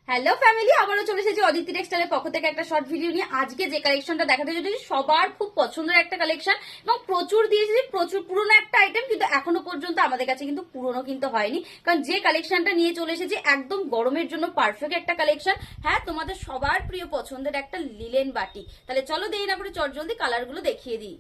Hello family, আবারও চলে এসেছি অদিতি টেক্সটাইলের পক্ষ থেকে একটা শর্ট ভিডিও নিয়ে। আজকে যে কালেকশনটা দেখাতে চলেছি সবার খুব পছন্দের একটা কালেকশন এবং প্রচুর দিয়েছি, প্রচুর পুরনো একটা আইটেম, কিন্তু এখনো পর্যন্ত আমাদের কাছে কিন্তু পুরনো কিন্তু হয়নি। কারণ যে কালেকশনটা নিয়ে চলে এসেছি একদম গরমের জন্য পারফেক্ট একটা কালেকশন। হ্যাঁ, তোমাদের সবার প্রিয় পছন্দের একটা লিলেন বাটি। তাহলে চলো দেরি না করে চটজলদি কালারগুলো দেখিয়ে দিই।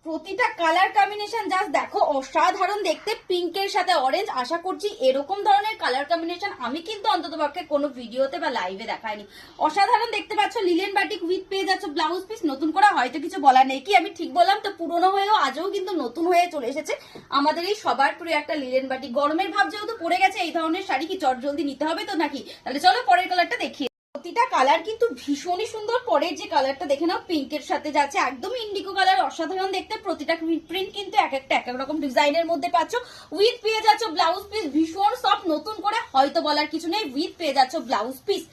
প্রতিটা কালার কম্বিনেশন জাস্ট দেখো, অসাধারণ দেখতে। পিঙ্কের সাথে অরেঞ্জ, আশা করছি এরকম ধরনের কালার কম্বিনেশন আমি কিন্তু অন্তত পক্ষে কোনো ভিডিওতে বা লাইভে দেখাইনি। অসাধারণ দেখতে পাচ্ছ, লিলেন বাটিক উইথ পেয়ে যাচ্ছ ব্লাউজ পিস। নতুন করে হয়তো কিছু বলার নেই, কি আমি ঠিক বললাম তো? পুরনো হয়েও আজও কিন্তু নতুন হয়ে চলে এসেছে আমাদের এই সবার প্রিয় একটা লিলেন বাটি। গরমের ভাব যেহেতু পড়ে গেছে, এই ধরনের শাড়ি কি চট জলদি নিতে হবে তো নাকি? তাহলে চলো পরের কালারটা দেখিয়ে। প্রতিটা কালার কিন্তু ভীষণই সুন্দর। পরের যে কালারটা দেখে নাও, পিঙ্কের সাথে যাচ্ছে একদম ইন্ডিগো কালার, অসাধারণ দেখতে। প্রতিটা প্রিন্ট কিন্তু এক একটা এক এক রকম ডিজাইনের মধ্যে পাচ্ছ। উইথ পেয়ে যাচ্ছ ব্লাউজ পিস, ভীষণ সফট। নতুন করে হয়তো বলার কিছু নেই, উইথ পেয়ে যাচ্ছ ব্লাউজ পিস।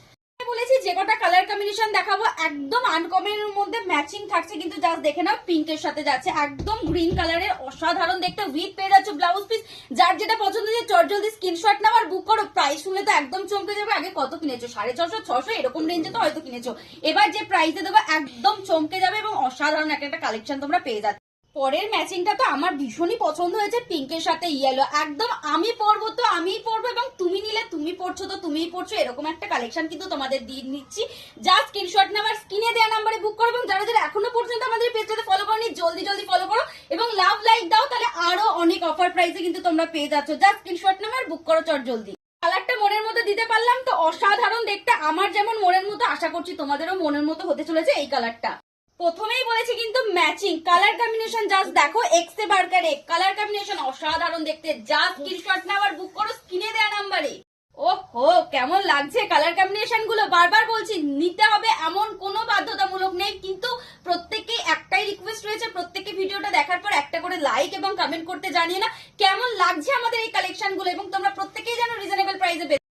বলেছি যে কটা কালার কম্বিনেশন দেখাবো একদম আনকমনের মধ্যে ম্যাচিং থাকছে, কিন্তু জাস্ট দেখে নাও পিঙ্কের সাথে যাচ্ছে একদম গ্রিন কালারের, অসাধারণ দেখতে। উইথ পেয়ে যাচ্ছে ব্লাউজ পিস। যার যেটা পছন্দ হচ্ছে চটজলদি স্ক্রিনশট নাও আর বুক করো। প্রাইস শুনলে তো একদম চমকে যাবে। আগে কত কিনেছো? 650, 600 এরকম রেঞ্জে তো হয়তো কিনেছো। এবার যে প্রাইসে দেবো একদম চমকে যাবে এবং অসাধারণ একটা কালেকশন তোমরা পেয়ে যাচ্ছ। পরের ম্যাচিংটা তো আমার ভীষণই পছন্দ হয়েছে, পিঙ্কের সাথে ইয়েলো। একদম আমি পরবো তো আমিই পরবো এবং তুমি নিলে তুমি পড়ছো তো তুমিই পড়ছো, এরকম একটা কালেকশন কিন্তু তোমাদের দিয়ে নিচ্ছি। যা স্ক্রিনশট নাম্বার স্ক্রিনে দেওয়া নাম্বারে বুক করো এবং যারা যারা এখনো পর্যন্ত আমাদের পেজটাতে ফলো করোনি জলদি জলদি ফলো করো এবং লাভ লাইক দাও, তাহলে আরো অনেক অফার প্রাইসে কিন্তু তোমরা পেয়ে যাচ্ছ। যা স্ক্রিনশট নাম্বার বুক করো চট জলদি। কালারটা মনের মতো দিতে পারলাম তো, অসাধারণ দেখতে। আমার যেমন মনের মতো, আশা করছি তোমাদেরও মনের মতো হতে চলেছে এই কালারটা। প্রথমেই বলেছি কিন্তু ম্যাচিং কালার কম্বিনেশন জাস্ট দেখো, এক্স এ বার্কার এক কালার কম্বিনেশন, অসাধারণ দেখতে। যা স্ক্রিনশট নাও আর বুক করো স্ক্রিনে দেওয়া নাম্বারে। ওহো, কেমন লাগছে কালার কম্বিনেশন গুলো! বারবার বলছি নিতে হবে এমন কোনো বাধ্যতামূলক নেই, কিন্তু প্রত্যেককেই একটাই রিকোয়েস্ট রয়েছে, প্রত্যেককে ভিডিওটা দেখার পর একটা করে লাইক এবং কমেন্ট করতে জানিয়ে না কেমন লাগছে আমাদের এই কালেকশন গুলো, এবং তোমরা প্রত্যেকেই যেন রিজনেবল প্রাইসে পেয়ে।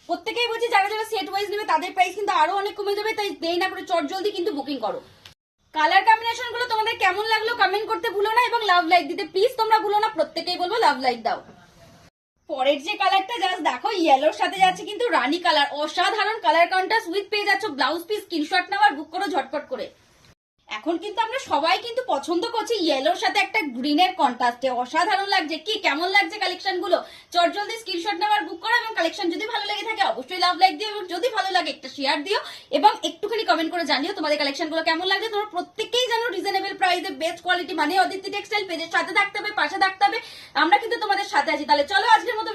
প্রত্যেকেই বলছি যারা যারা সেট ওয়াইজ নেবে তাদের প্রাইস কিন্তু আরো অনেক কমে যাবে, তাই দেরি না করে চট জলদি কিন্তু বুকিং করো। কালার কম্বিনেশন গুলো তোমাদের কেমন লাগলো কমেন্ট করতে ভুলো না এবং লাভ লাইক দিতে প্লিজ তোমরা ভুলো না। প্রত্যেকেই বলবো লাভ লাইক দাও। পরের যে কালারটা জাস্ট দেখো, ইয়েলোর সাথে যাচ্ছে কিন্তু রানী কালার, অসাধারণ কালার কন্ট্রাস্ট। উইথ পেয়ে যাচ্ছ ব্লাউজ পিস। স্ক্রিনশট নাও আর বুক করো ঝটপট করে। এখন কিন্তু আমরা সবাই কিন্তু পছন্দ করছি ইয়েলোর সাথে একটা গ্রিনের কন্ট্রাস্টে, অসাধারণ লাগছে। কি কেমন লাগছে কালেকশন গুলো? চট জলদি স্ক্রিনশট নাও আর বুক করো এবং কালেকশন যদি ভালো লেগে থাকে অবশ্যই লাভ লাইক দিও এবং যদি ভালো লাগে একটা শেয়ার দিও এবং একটুখানি কমেন্ট করে জানিও তোমাদের কালেকশন গুলো কেমন লাগছে। তোমরা প্রত্যেকেই জানো রিজনেবল প্রাইসে বেস্ট কোয়ালিটি মানে অদিতি টেক্সটাইল। পেজের সাথে থাকতে হবে, পাশে থাকতে হবে, আমরা কিন্তু তোমাদের সাথে আছি। তাহলে চলো আজকের মতো